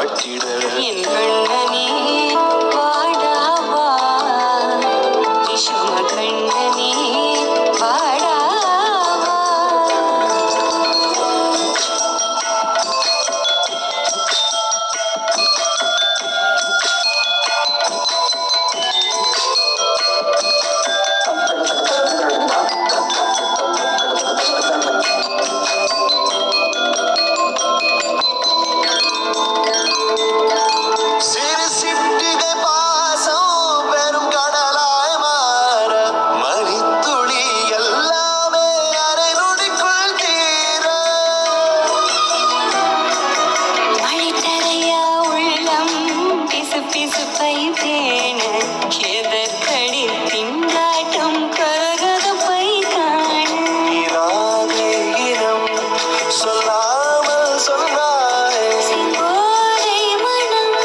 காட்டிட என் கண்ணனே வாடாவா விஷம கண்ணனே வாடாவா பிசுப்பை தேன எதற்கடி திண்டாட்டம் கரகதப்பை காணம் சொல்லாமல் சொன்னாய் செங்கோதை மனம்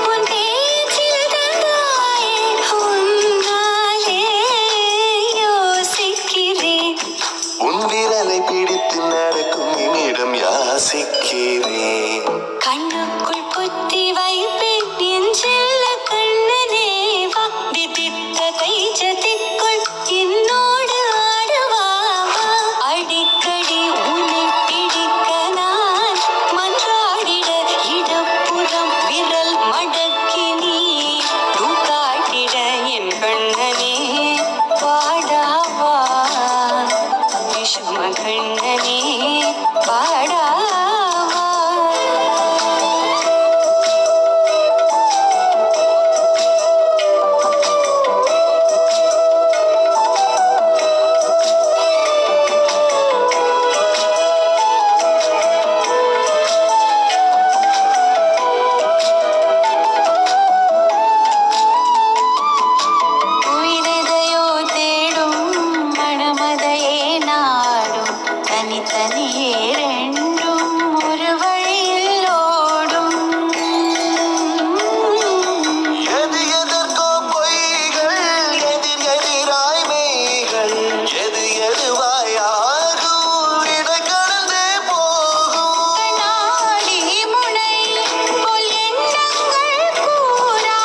உன் பேச்சில் தந்தாயே உன்னாலே யோசிக்கிறேன் உன் விரலை பிடித்து நடக்கும் என்னிடம் யாசிக்கிறேன் கண்ணுக்குள் புத்தி வைப்பேன் என் செல்ல கண்ணனே வா விதித்த கைச்சதிக்குள் என்னோடு ஆடவாவா அடிக்கடி உன்னை பிடிக்க நான் மன்றாடிட இடப்புறம் விரல் மடக்கி நீ காட்டிட என் கண்ணனே வாடாவா விஷம கண்ணனே வாடாவா தனியே ரெண்டும் ஒரு வழியில் ஓடும் எது எதற்கோ பொய்கள் எதிர் எதிராய் மெய்கள் எது எதுவாயாகும் இடை கடந்தே போகும் நாடி முனை போல் எண்ணங்கள் கூறா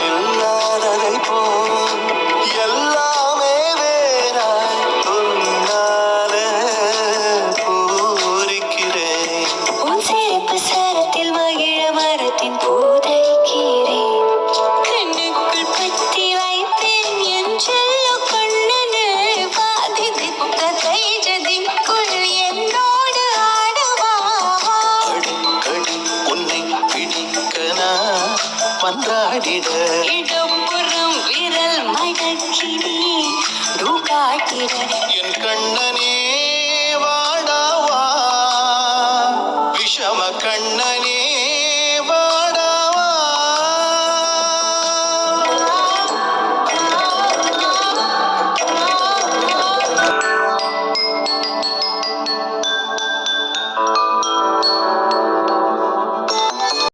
இல்லாததை போல் எல்லாமே வேறாய் உன்னாலே உன் சிரிப்பு சரத்தில் மகிழ மரத்தின் பூதைக்கிறேன் கண்ணுக்குள் பத்தி வைப்பேன் என் செல்ல கண்ணனே வாதித்த கைஜதிக்குள் என்னோடு ஆடவாவா அடிக்கடி உன்னை பிடிக்க நான் மன்றாடிட இடப்புறம் விரல் மடக்கி நீ காட்டிட என் கண்ணனே